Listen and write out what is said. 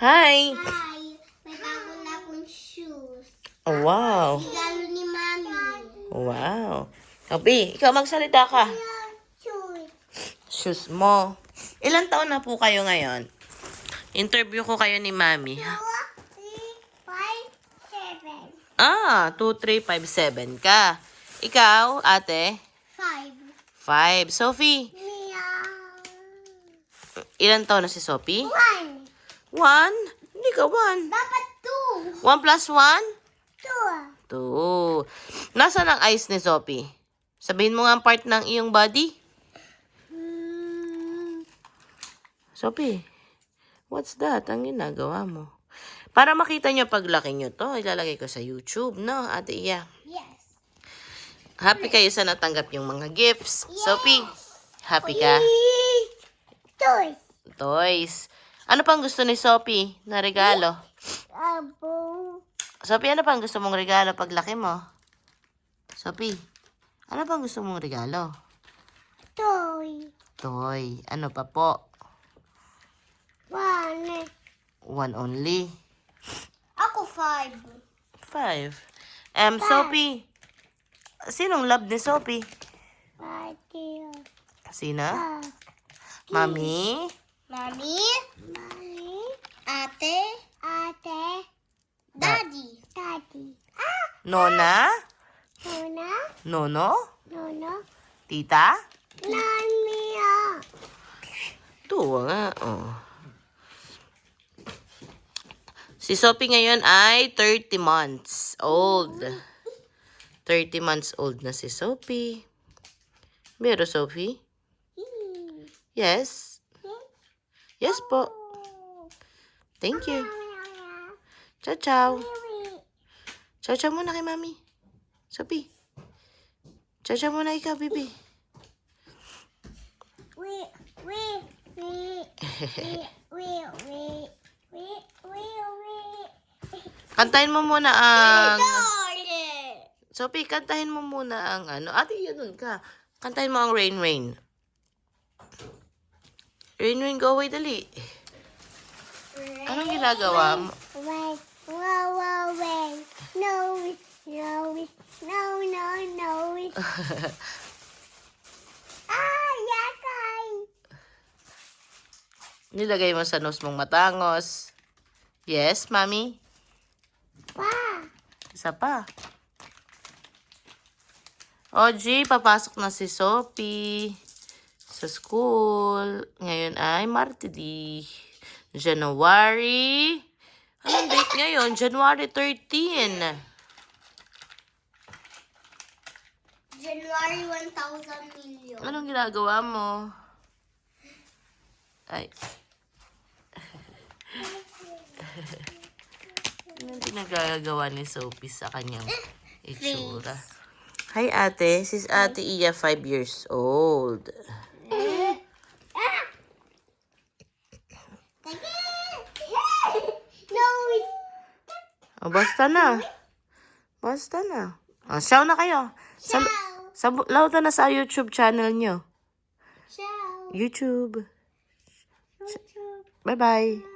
Hi! Hi! May bago na akong shoes. Oh, wow. Regalo ni Mami. Wow. Sophie, ikaw magsalita ka. Shoes. Shoes mo. Ilan taon na po kayo ngayon? Interview ko kayo ni Mami. 2, 3, 5, 7. 2, 3, 5, 7 ka. Ikaw, ate? 5. 5. Sophie, Meow. ilan taon na si Sophie? 1. 1? Hindi ka 1. Dapat 2. 1 plus 1? 2. 2. Nasaan ang eyes ni Sophie? Sabihin mo nga ang part ng iyong body. Sophie, what's that? Ang ginagawa mo. Para makita nyo paglaki nyo to, ilalagay ko sa YouTube, no, Ate Iya? Yes. Happy kayo sa natanggap yung mga gifts. Sophie, happy ka? Toys. Toys. Ano pang gusto ni Sophie na regalo? Abo. Sophie, ano pang gusto mong regalo paglaki mo? Sophie, ano pang gusto mong regalo? Toy. Toy. Ano pa po? 1. 1 only. Ako 5. 5. Sophie, sinong love ni Sophie? Pati. Sino? Mami? Mami. Mami. Ate. Ate. Daddy. Daddy. Nona? Nona. Nono? Nono. Tita? Nani. Tuwa nga, oh. Si Sophie ngayon ay 30 months old. 30 months old na si Sophie. Pero Sophie? Yes? Yes po. Thank you. Ciao, ciao. Ciao, ciao muna kay Mami. Sophie. Ciao, ciao muna ikaw, baby. Kantahin mo muna ang... Sophie, kantahin mo muna ang ano. Ate, yun dun ka. Kantahin mo ang Rain Rain. Rain Rain, go away, dali. Anong ginagawa mo? Wait, wait. No, no. Yakay. Nilagay mo sa nose mong matangos. Yes, Mami? Pa. Isa pa. Oji, papasok na si Sophie sa school. Ngayon ay Martedi. January. Anong date ngayon? January 13. January 1,000 million. Anong ginagawa mo? Ay. Anong ginagawa ni Sophie sa kanyang itsura? Hi, ate. Sis Ate Iya, 5 years old. Oh, basta na. Basta na. Oh, show na kayo. Lauta na sa YouTube channel nyo. Ciao. YouTube. Bye-bye.